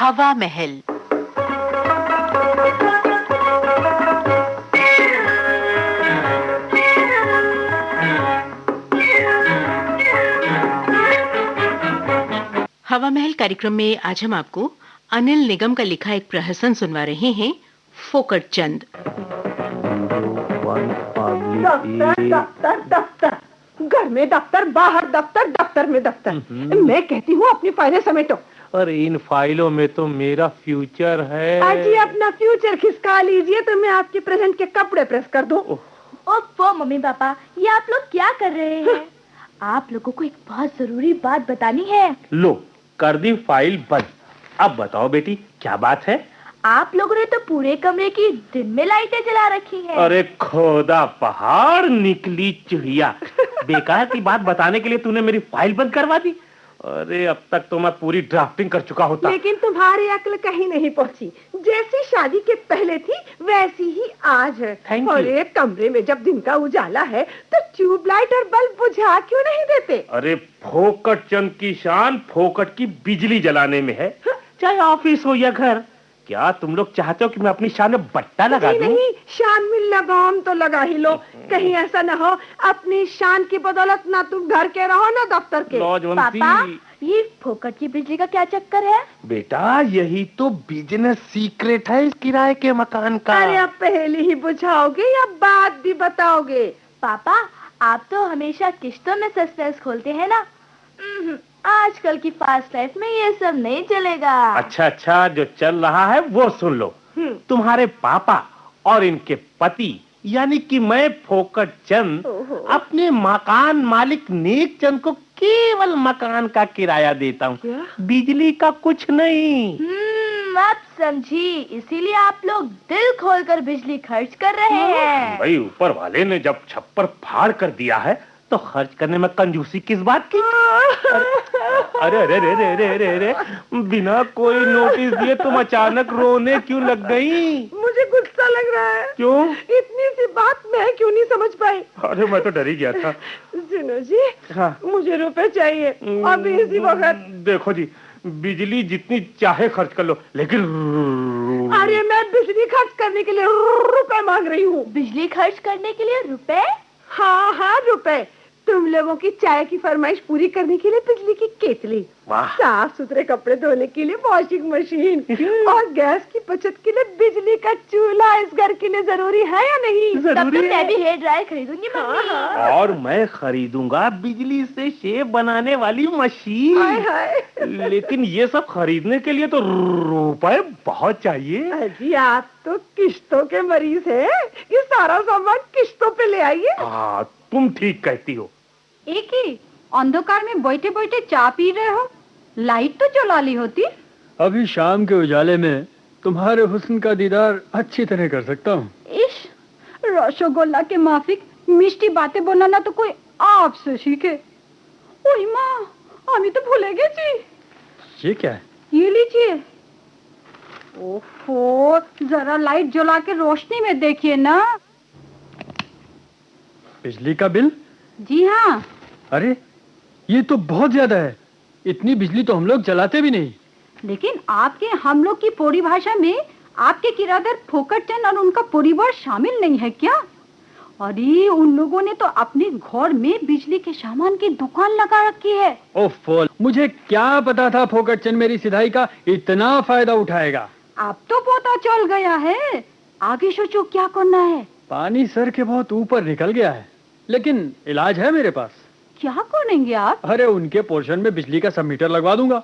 हवा महल। हवा महल कार्यक्रम में आज हम आपको अनिल निगम का लिखा एक प्रहसन सुनवा रहे हैं, फोकट चंद। दफ्तर दफ्तर दफ्तर, घर में दफ्तर, बाहर दफ्तर, दफ्तर में दफ्तर। मैं कहती हूँ अपनी फाइलें समेटो। अरे इन फाइलों में तो मेरा फ्यूचर है। अजी अपना फ्यूचर खिसका लीजिए तो मैं आपके प्रेजेंट के कपड़े प्रेस कर दूं। ओफो मम्मी पापा, ये आप लोग क्या कर रहे हैं? आप लोगों को एक बहुत जरूरी बात बतानी है। लो कर दी फाइल बंद। अब बताओ बेटी क्या बात है? आप लोगों ने तो पूरे कमरे की दिन में लाइटें जला रखी हैं। अरे खोदा पहाड़ निकली चिड़िया, बेकार की बात बताने के लिए तूने मेरी फाइल बंद करवा दी। अरे अब तक तो मैं पूरी ड्राफ्टिंग कर चुका होता। लेकिन तुम्हारी अक्ल कहीं नहीं पहुंची। जैसी शादी के पहले थी वैसी ही आज है। और एक कमरे में जब दिन का उजाला है तो ट्यूबलाइट और बल्ब बुझा क्यों नहीं देते? अरे फोकट चंद की शान फोकट की बिजली जलाने में है, चाहे ऑफिस हो या घर। क्या तुम लोग चाहते हो कि मैं अपनी शान में बट्टा लगा दूं? नहीं, शान में लगाम तो लगा ही लो। कहीं ऐसा ना हो अपनी शान की बदौलत ना तुम घर के रहो ना दफ्तर के। पापा, ये फोकट की बिजली का क्या चक्कर है? बेटा यही तो बिजनेस सीक्रेट है इस किराए के मकान का। अरे अब पहले ही बुझाओगे या बाद भी बताओगे? पापा आप तो हमेशा किश्तों में सस्पेंस खोलते हैं ना। आजकल की फास्ट लाइफ में ये सब नहीं चलेगा। अच्छा, जो चल रहा है वो सुन लो। तुम्हारे पापा और इनके पति यानी कि मैं फोकट चंद अपने मकान मालिक नेक चंद को केवल मकान का किराया देता हूँ, बिजली का कुछ नहीं। अब समझी, इसीलिए आप लोग दिल खोलकर बिजली खर्च कर रहे हैं। भाई ऊपर वाले ने जब छप्पर फाड़ कर दिया है तो खर्च करने में कंजूसी किस बात की? अरे अरे अरे अरे अरे अरे, बिना कोई नोटिस दिए तुम अचानक रोने क्यों लग गई? मुझे गुस्सा लग रहा है। क्यों? इतनी सी बात मैं क्यों नहीं समझ पाई? अरे मैं तो डर ही गया था। सुनो जी, हाँ। मुझे रुपए चाहिए अभी इसी वक्त। देखो जी, बिजली जितनी चाहे खर्च कर लो, लेकिन अरे मैं बिजली खर्च करने के लिए रुपए मांग रही हूँ। बिजली खर्च करने के लिए रुपए? हाँ रुपए। तुम लोगों की चाय की फरमाइश पूरी करने के लिए बिजली की केतली, साफ सुथरे कपड़े धोने के लिए वॉशिंग मशीन और गैस की बचत के लिए बिजली का चूल्हा इस घर के लिए जरूरी है या नहीं? तब तो मैं भी हेयर ड्रायर खरीदूंगी मम्मी। और मैं खरीदूंगा बिजली से शेव बनाने वाली मशीन। लेकिन ये सब खरीदने के लिए तो रुपए बहुत चाहिए। अजी आप तो किश्तों के मरीज हैं, ये सारा सामान किश्तों पे ले आइए। हाँ तुम ठीक कहती हो। एक ही अंधकार में बैठे बैठे चा पी रहे हो, लाइट तो जला ली होती। अभी शाम के उजाले में तुम्हारे हुस्न का दीदार अच्छी तरह कर सकता हूँ। इश, रसगुल्ला के माफिक मिष्टी बातें बनाना तो कोई आपसे सीखे। ओही माँ, हम तो भूले गए जी। ये क्या है? ये लीजिए। ओफो, जरा लाइट जला के रोशनी में देखिए ना। बिजली का बिल? जी हाँ। अरे ये तो बहुत ज्यादा है, इतनी बिजली तो हम लोग जलाते भी नहीं। लेकिन आपके हम लोग की परिभाषा में आपके किराएदार फोकट चंद और उनका परिवार शामिल नहीं है क्या? अरे उन लोगों ने तो अपने घर में बिजली के सामान की दुकान लगा रखी है। ओफो, मुझे क्या पता था फोकट चंद मेरी सिधाई का इतना फायदा उठाएगा। अब तो पता चल गया है, आगे सोचो क्या करना है। पानी सर के बहुत ऊपर निकल गया है, लेकिन इलाज है मेरे पास। क्या करेंगे आप? अरे उनके पोर्शन में बिजली का सब मीटर लगवा दूंगा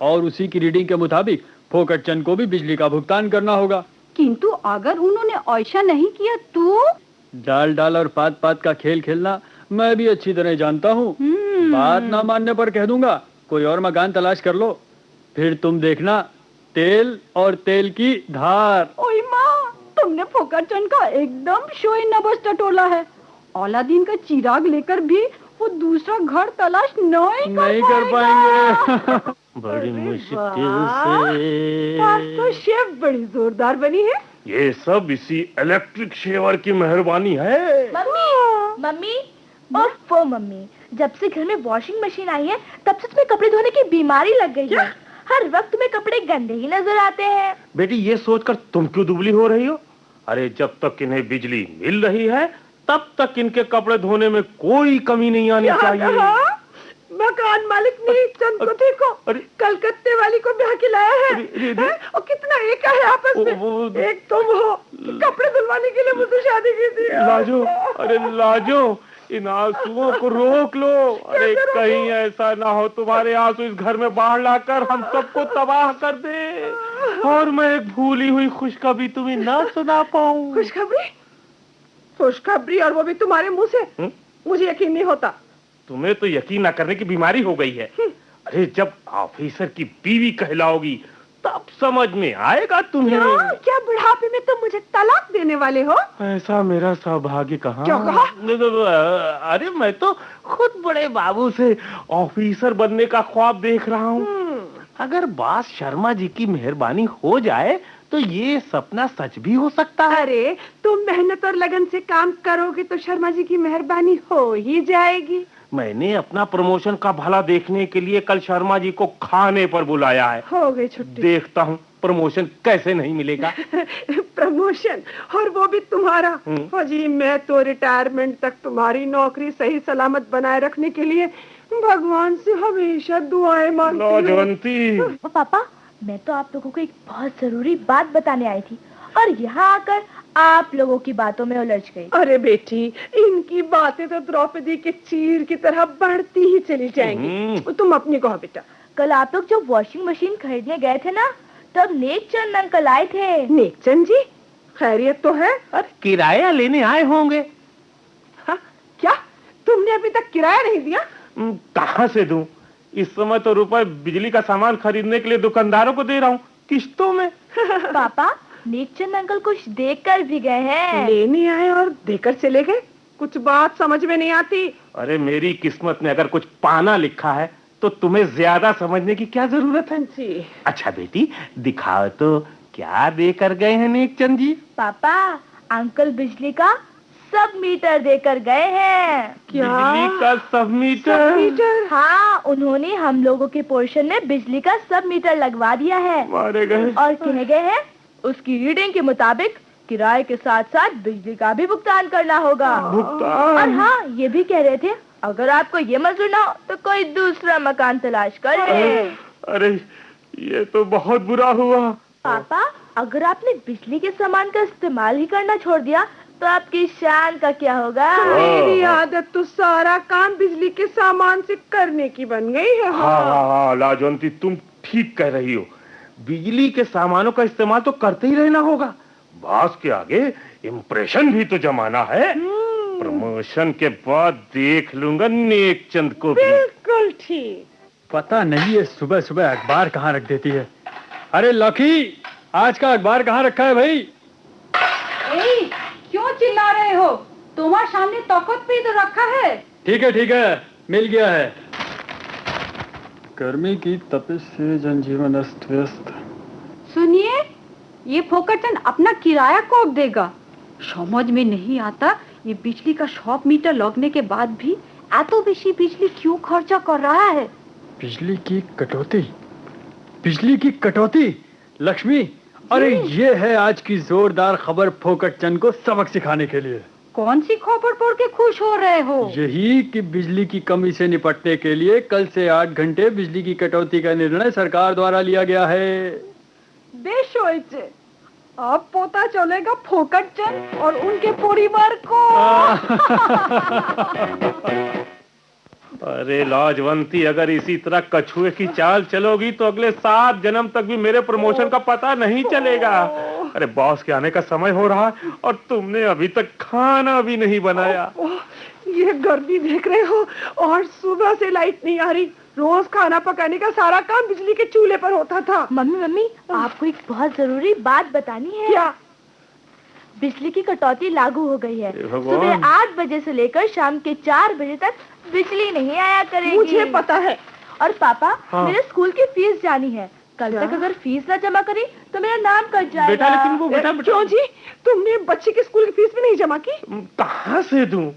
और उसी की रीडिंग के मुताबिक फोकट चंद को भी बिजली का भुगतान करना होगा। किंतु अगर उन्होंने ऐसा नहीं किया तो? डाल डाल और पात पात का खेल खेलना मैं भी अच्छी तरह जानता हूँ। बात ना मानने पर कह दूंगा कोई और मकान तलाश कर लो, फिर तुम देखना तेल और तेल की धार। ओए माँ, तुमने फोकट चंद का एकदम शोई नबस्ता टोला है। अलादीन का चिराग लेकर भी वो दूसरा घर तलाश नहीं कर पाएंगे। बड़ी मुश्किल से। आज तो शेफ बड़ी जोरदार बनी है। ये सब इसी इलेक्ट्रिक शेवर की मेहरबानी है। मम्मी ओफो मम्मी, जब से घर में वॉशिंग मशीन आई है तब से तुम्हें कपड़े धोने की बीमारी लग गई है। हर वक्त तुम्हें कपड़े गंदे ही नजर आते हैं। बेटी ये सोचकर तुम क्यों दुबली हो रही हो? अरे जब तक इन्हें बिजली मिल रही है तब तक इनके कपड़े धोने में कोई कमी नहीं आनी चाहिए। मकान मालिक नीक चंद को देखो, कलकत्ते वाली को ब्याह के लाया है, और कितना एक है आपस में। एक तुम हो, कपड़े धुलवाने के लिए मुझसे शादी की थी। लाजो, अरे लाजो, इन आंसुओं को रोक लो। अरे कहीं ऐसा ना हो तुम्हारे आंसू इस घर में बाहर लाकर हम सबको तबाह कर दे और मैं एक भूली हुई खुशखबरी तुम्हें ना सुना पाऊं। खुशखबरी? खुशखबरी, और वो भी तुम्हारे मुंह से? मुझे यकीन नहीं होता। तुम्हें तो यकीन न करने की बीमारी हो गई है। अरे जब ऑफिसर की बीवी कहलाओगी तब समझ में आएगा तुम्हें। क्या बुढ़ापे में तुम मुझे तलाक देने वाले हो? ऐसा मेरा सौभाग्य कहाँ। क्या कहा? अरे मैं तो खुद बड़े बाबू से ऑफिसर बनने का ख्वाब देख रहा हूँ। अगर बॉस शर्मा जी की मेहरबानी हो जाए तो ये सपना सच भी हो सकता है। अरे तुम मेहनत और लगन से काम करोगे तो शर्मा जी की मेहरबानी हो ही जाएगी। मैंने अपना प्रमोशन का भला देखने के लिए कल शर्मा जी को खाने पर बुलाया है। हो गई छुट्टी। देखता हूँ प्रमोशन कैसे नहीं मिलेगा। प्रमोशन, और वो भी तुम्हारा। जी मैं तो रिटायरमेंट तक तुम्हारी नौकरी सही सलामत बनाए रखने के लिए भगवान से हमेशा दुआएं मांगती हूँ। पापा, मैं तो आप लोगों को एक बहुत जरूरी बात बताने आई थी और यहाँ आकर आप लोगों की बातों में उलझ गई। अरे बेटी, इनकी बातें तो द्रौपदी के चीर की तरह बढ़ती ही चली जाएंगी। तुम अपनी कहो बेटा। कल आप लोग जब वॉशिंग मशीन खरीदने गए थे ना, तब नेकचंद अंकल आए थे। नेकचंद जी? खैरियत तो है? अरे किराया लेने आए होंगे। हाँ, क्या तुमने अभी तक किराया नहीं दिया? कहाँ से दूं? इस समय तो रुपए बिजली का सामान खरीदने के लिए दुकानदारों को दे रहा हूँ, किश्तों में। पापा, नेकचंद अंकल कुछ देकर भी गए हैं। लेने आए और देकर चले गए? कुछ बात समझ में नहीं आती। अरे मेरी किस्मत में अगर कुछ पाना लिखा है तो तुम्हें ज्यादा समझने की क्या जरूरत है जी। अच्छा बेटी दिखाओ तो क्या देकर गए हैं नेकचंद जी? पापा, अंकल बिजली का सब मीटर देकर गए हैं। क्या? बिजली का सब मीटर? हाँ, उन्होंने हम लोगों के पोर्शन में बिजली का सब मीटर लगवा दिया है। मारे गए। और कह गए हैं उसकी रीडिंग के मुताबिक किराए के साथ साथ बिजली का भी भुगतान करना होगा। भुगतान? और हाँ, ये भी कह रहे थे अगर आपको ये मंजूर ना हो तो कोई दूसरा मकान तलाश कर ले। अरे ये तो बहुत बुरा हुआ। पापा, अगर आपने बिजली के सामान का इस्तेमाल ही करना छोड़ दिया तो आपकी शान का क्या होगा? मेरी आदत तो सारा काम बिजली के सामान से करने की बन गई है। हाँ, लाजवंती तुम ठीक कह रही हो। बिजली के सामानों का इस्तेमाल तो करते ही रहना होगा। बॉस के आगे इम्प्रेशन भी तो जमाना है। प्रमोशन के बाद देख लूंगा नेकचंद को भी। बिल्कुल ठीक। पता नहीं ये सुबह सुबह अखबार कहाँ रख देती है। अरे लकी, आज का अखबार कहाँ रखा है भाई? क्यों चिल्ला रहे हो? तुम्हारे सामने तख्त पे तो रखा है। ठीक है, मिल गया है। गर्मी की तपिश से जनजीवन अस्त व्यस्त। सुनिए, ये फोकटचंद अपना किराया कब देगा? समझ में नहीं आता, ये बिजली का शॉप मीटर लगने के बाद भी एतो बेशी बिजली क्यों खर्चा कर रहा है? बिजली की कटौती। लक्ष्मी, अरे ये है आज की जोरदार खबर फोकटचंद को सबक सिखाने के लिए। कौन सी खबर पढ़ के खुश हो रहे हो? यही कि बिजली की कमी से निपटने के लिए कल से 8 घंटे बिजली की कटौती का निर्णय सरकार द्वारा लिया गया है। बेश होइचे, अब पता चलेगा फोकटचंद और उनके परिवार को। अरे लाजवंती, अगर इसी तरह कछुए की चाल चलोगी तो अगले 7 जन्म तक भी मेरे प्रमोशन का पता नहीं चलेगा। अरे बॉस के आने का समय हो रहा है और तुमने अभी तक खाना भी नहीं बनाया। ये गर्मी देख रहे हो, और सुबह से लाइट नहीं आ रही। रोज खाना पकाने का सारा काम बिजली के चूल्हे पर होता था। मम्मी, आपको एक बहुत जरूरी बात बतानी है। क्या? बिजली की कटौती लागू हो गई है। सुबह 8 बजे से लेकर शाम के 4 बजे तक बिजली नहीं आया करेगी। मुझे पता है। और पापा, मेरे स्कूल की फीस जानी है। कल तक अगर फीस ना जमा करी तो मेरा नाम कट जाएगा। बेटा, लेकिन वो बेटा क्यों जी? तुमने बच्चे के स्कूल की फीस भी नहीं जमा की? कहाँ से दूं?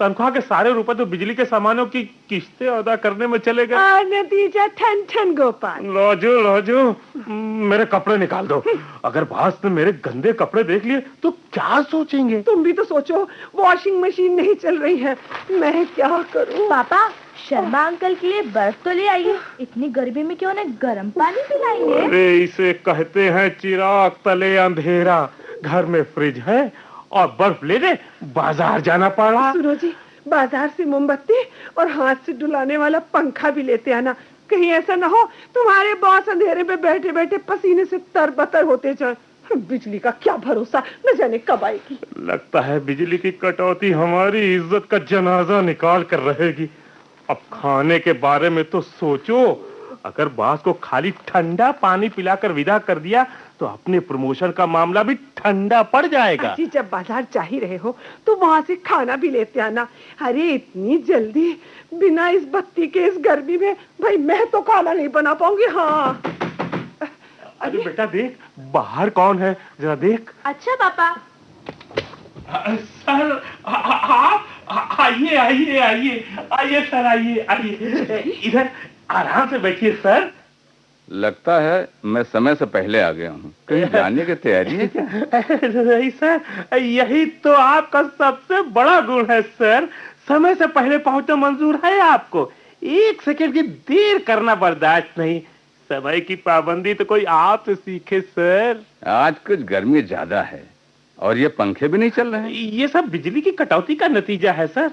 तनख्वाह के सारे रुपए तो बिजली के सामानों की किस्तें अदा करने में चले गए। और नतीजा ठन ठन गोपाल। राजू राजू, मेरे कपड़े निकाल दो। अगर बॉस ने मेरे गंदे कपड़े देख लिए तो क्या सोचेंगे? तुम भी तो सोचो, वॉशिंग मशीन नहीं चल रही है, मैं क्या करूं? पापा, शर्मा अंकल के लिए बर्फ तो ले आइए। इतनी गर्मी में क्यों उन्हें गर्म पानी पिलाएंगे? अरे इसे कहते हैं चिराग तले अंधेरा। घर में फ्रिज है और बर्फ लेने बाजार जाना पड़ा। सुनो जी, बाजार से मोमबत्ती और हाथ से डुलाने वाला पंखा भी लेते आना। कहीं ऐसा ना हो तुम्हारे बॉस अंधेरे में बैठे बैठे पसीने से तरबतर होते जाए। बिजली का क्या भरोसा, न जाने कब आएगी। लगता है बिजली की कटौती हमारी इज्जत का जनाजा निकाल कर रहेगी। अब खाने के बारे में तो सोचो, अगर बॉस को खाली ठंडा पानी पिलाकर विदा कर दिया तो अपने प्रमोशन का मामला भी ठंडा पड़ जाएगा। जी, जब बाजार जा ही रहे हो तो वहाँ से खाना भी लेते आना। अरे इतनी जल्दी बिना इस बत्ती के इस गर्मी में भाई मैं तो खाना नहीं बना पाऊंगी। हाँ अरे बेटा देख, बाहर कौन है, जरा देख। अच्छा पापा। सर आप आइए आइए आइए आइए सर, आइए आइए, इधर आराम से बैठिए सर। लगता है मैं समय से पहले आ गया हूँ। कहीं जाने की तैयारी है क्या? नहीं सर, यही तो आपका सबसे बड़ा गुण है सर। समय से पहले पहुंचना मंजूर है आपको, एक सेकंड की देर करना बर्दाश्त नहीं। समय की पाबंदी तो कोई आपसे सीखे सर। आज कुछ गर्मी ज्यादा है और ये पंखे भी नहीं चल रहे हैं। ये सब बिजली की कटौती का नतीजा है सर।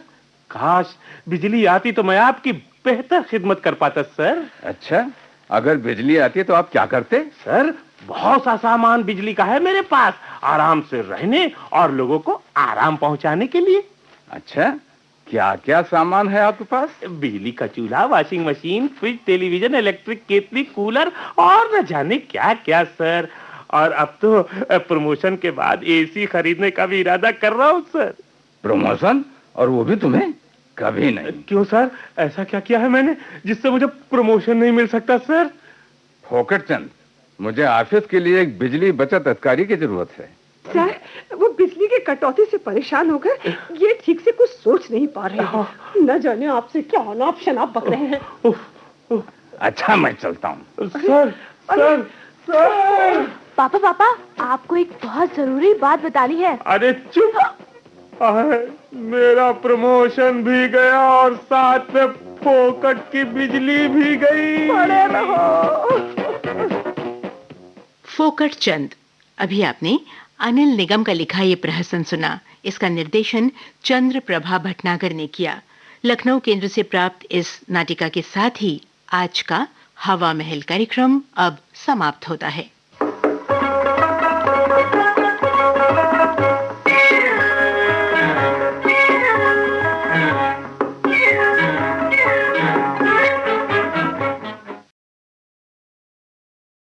काश बिजली आती तो मैं आपकी बेहतर खिदमत कर पाता सर। अच्छा, अगर बिजली आती तो आप क्या करते? सर बहुत सा सामान बिजली का है मेरे पास, आराम से रहने और लोगों को आराम पहुंचाने के लिए। अच्छा, क्या क्या सामान है आपके पास? बिजली का चूल्हा, washing machine, fridge, television, electric केतली, कूलर और न जाने क्या क्या सर। और अब तो प्रमोशन के बाद एसी खरीदने का भी इरादा कर रहा हूँ सर। प्रमोशन? और वो भी तुम्हें? कभी नहीं। क्यों सर, ऐसा क्या किया है मैंने जिससे मुझे प्रमोशन नहीं मिल सकता सर? फोकट चंद, मुझे ऑफिस के लिए एक बिजली बचत अधिकारी की जरूरत है। सर, वो बिजली की कटौती से परेशान होकर ये ठीक से कुछ सोच नहीं पा रहे हैं। न जाने आपसे क्या अनाप शनाप बक रहे हैं। अच्छा, मैं चलता हूँ। Sir sir sir. पापा पापा, आपको एक बहुत जरूरी बात बतानी है। अरे चुप, मेरा प्रमोशन भी गया और साथ में फोकट की बिजली भी गई। पड़े रहो। फोकट चंद। अभी आपने अनिल निगम का लिखा ये प्रहसन सुना। इसका निर्देशन चंद्र प्रभा भटनागर ने किया। लखनऊ केंद्र से प्राप्त इस नाटिका के साथ ही आज का हवा महल कार्यक्रम अब समाप्त होता है।